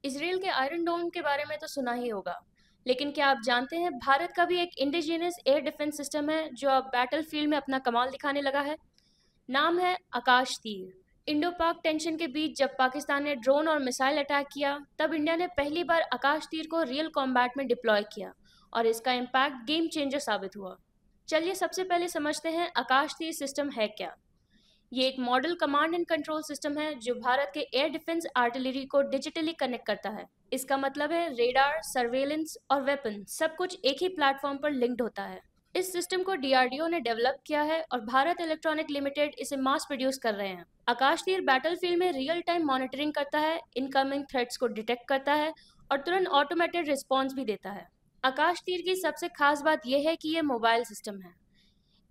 Israel के iron डोम के बारे में तो सुना ही होगा, लेकिन क्या आप जानते हैं भारत का भी एक इंडिजिनियस एयर डिफेंस सिस्टम है जो अब बैटलफील्ड में अपना कमाल दिखाने लगा है। नाम है आकाश तीर। इंडो पाक टेंशन के बीच जब पाकिस्तान ने ड्रोन और मिसाइल अटैक किया, तब इंडिया ने पहली बार आकाश तीर को रियल कॉम्बैट में डिप्लॉय किया और इसका इम्पैक्ट गेम चेंजर साबित हुआ। चलिए सबसे पहले समझते हैं आकाश तीर सिस्टम है क्या। ये एक model command and control system है जो भारत के एयर डिफेंस आर्टिलरी को डिजिटली कनेक्ट करता है। इसका मतलब है रेडार, सर्वेलेंस और वेपन सब कुछ एक ही प्लेटफॉर्म पर लिंक्ड होता है। इस सिस्टम को डीआरडीओ ने डेवलप किया है और भारत इलेक्ट्रॉनिक लिमिटेड इसे मास प्रोड्यूस कर रहे हैं। आकाश तीर बैटलफील्ड में रियल टाइम मॉनिटरिंग करता है, इनकमिंग थ्रेट्स को डिटेक्ट करता है और तुरंत ऑटोमेटेड रिस्पॉन्स भी देता है। आकाश तीर की सबसे खास बात यह है कि यह मोबाइल सिस्टम है।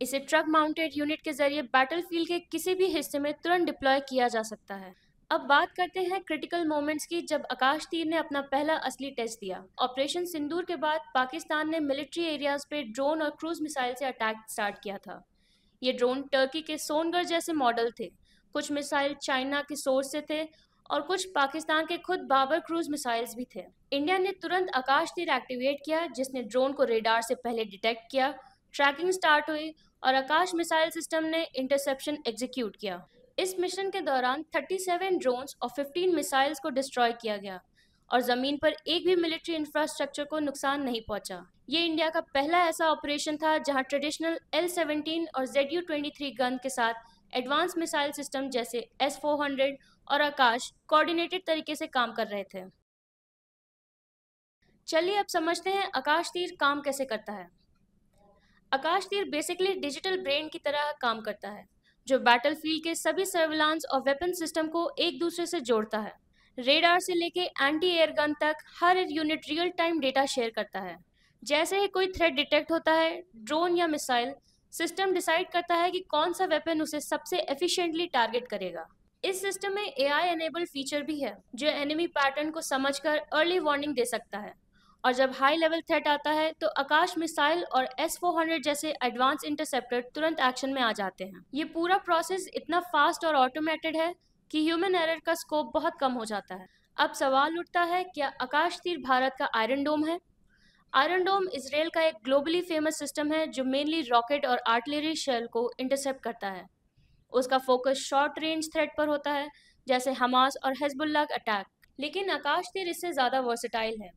इसे ट्रक माउंटेड यूनिट के जरिए बैटलफील्ड के किसी भी हिस्से में तुरंत डिप्लॉय किया जा सकता है। अब बात करते हैं क्रिटिकल मोमेंट्स की जब आकाश तीर ने अपना पहला असली टेस्ट दिया। ऑपरेशन सिंदूर के बाद पाकिस्तान ने मिलिट्री एरियाज पे ड्रोन और क्रूज मिसाइल से अटैक स्टार्ट किया था। ये ड्रोन टर्की के सोनगर जैसे मॉडल थे, कुछ मिसाइल चाइना के सोर्स से थे और कुछ पाकिस्तान के खुद बाबर क्रूज मिसाइल्स भी थे। इंडिया ने तुरंत आकाश तीर एक्टिवेट किया जिसने ड्रोन को रेडार से पहले डिटेक्ट किया, ट्रैकिंग स्टार्ट हुई और आकाश मिसाइल सिस्टम ने इंटरसेप्शन एग्जीक्यूट किया। इस मिशन के दौरान 37 ड्रोन्स और 15 मिसाइल्स को डिस्ट्रॉय किया गया और जमीन पर एक भी मिलिट्री इंफ्रास्ट्रक्चर को नुकसान नहीं पहुंचा। ये इंडिया का पहला ऐसा ऑपरेशन था जहां ट्रेडिशनल L-17 और ZU-23 गन के साथ एडवांस मिसाइल सिस्टम जैसे S-400 और आकाश कोऑर्डिनेटेड तरीके से काम कर रहे थे। चलिए अब समझते हैं आकाश तीर काम कैसे करता है। आकाश तीर बेसिकली डिजिटल ब्रेन की तरह काम करता है, जो बैटलफील्ड के सभी सर्विलांस और वेपन सिस्टम को एक दूसरे से जोड़ता है। रेडार से लेके एंटी एयर गन तक हर एक unit real time data share करता है। जैसे ही कोई थ्रेट डिटेक्ट होता है, ड्रोन या मिसाइल, सिस्टम डिसाइड करता है कि कौन सा वेपन उसे सबसे एफिशिएंटली टारगेट करेगा। इस सिस्टम में एआई एनेबल्ड फीचर भी है जो एनिमी पैटर्न को समझकर अर्ली वार्निंग दे सकता है और जब हाई लेवल थ्रेट आता है तो आकाश मिसाइल और S-400 जैसे एडवांस इंटरसेप्टर तुरंत एक्शन में आ जाते हैं। ये पूरा प्रोसेस इतना फास्ट और ऑटोमेटेड है कि ह्यूमन एरर का स्कोप बहुत कम हो जाता है। अब सवाल उठता है, क्या आकाश तीर भारत का आयरन डोम है? आयरन डोम इसराइल का एक ग्लोबली फेमस सिस्टम है जो मेनली रॉकेट और आर्टिलरी शेल को इंटरसेप्ट करता है। उसका फोकस शॉर्ट रेंज थ्रेट पर होता है, जैसे हमास और हिजबुल्लाह अटैक। लेकिन आकाश तीर इससे ज़्यादा वर्सेटाइल है।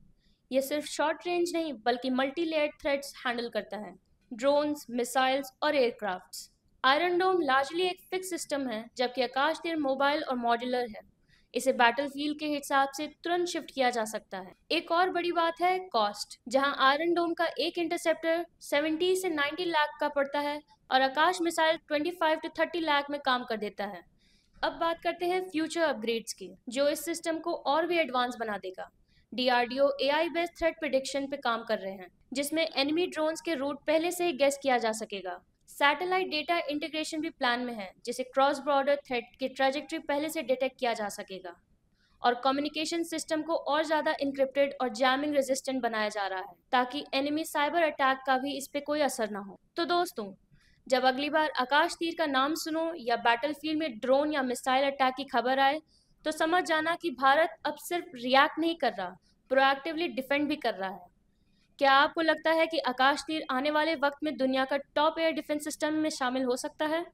ये सिर्फ शॉर्ट रेंज नहीं बल्कि मल्टी लेयर्ड थ्रेट्स हैंडल करता है, ड्रोन्स, मिसाइल्स और एयरक्राफ्ट्स। आयरन डोम लार्जली एक फिक्स सिस्टम है, जबकि आकाश तीर मोबाइल और मॉड्यूलर है। इसे बैटलफील्ड के हिसाब से तुरंत शिफ्ट किया जा सकता है। एक और बड़ी बात है कॉस्ट, जहां आयरन डोम का एक इंटरसेप्टर 70 से 90 लाख का पड़ता है और आकाश मिसाइल 25 to 30 लाख में काम कर देता है। अब बात करते हैं फ्यूचर अपग्रेड्स की, जो इस सिस्टम को और भी एडवांस बना देगा। DRDO AI based threat prediction पे काम कर रहे हैं, जिसमें एनिमी ड्रोन्स के रूट पहले से ही गेस किया जा सकेगा। सैटेलाइट डेटा इंटीग्रेशन भी प्लान में है, जिसे क्रॉस बॉर्डर थ्रेट की ट्रैजेक्टरी पहले से डिटेक्ट किया जा सकेगा और कम्युनिकेशन सिस्टम को और ज़्यादा इंक्रिप्टेड और जैमिंग रेजिस्टेंट बनाया जा रहा है ताकि एनिमी साइबर अटैक का भी इस पे कोई असर ना हो। तो दोस्तों, जब अगली बार आकाश तीर का नाम सुनो या बैटलफील्ड में ड्रोन या मिसाइल अटैक की खबर आए, तो समझ जाना कि भारत अब सिर्फ रिएक्ट नहीं कर रहा, प्रोएक्टिवली डिफेंड भी कर रहा है। क्या आपको लगता है कि आकाश तीर आने वाले वक्त में दुनिया का टॉप एयर डिफेंस सिस्टम में शामिल हो सकता है?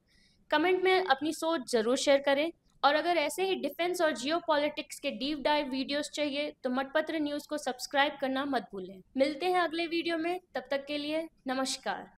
कमेंट में अपनी सोच जरूर शेयर करें और अगर ऐसे ही डिफेंस और जियो पॉलिटिक्स के डीप डाइव वीडियोस चाहिए तो मटपत्र न्यूज़ को सब्सक्राइब करना मत भूलें। मिलते हैं अगले वीडियो में, तब तक के लिए नमस्कार।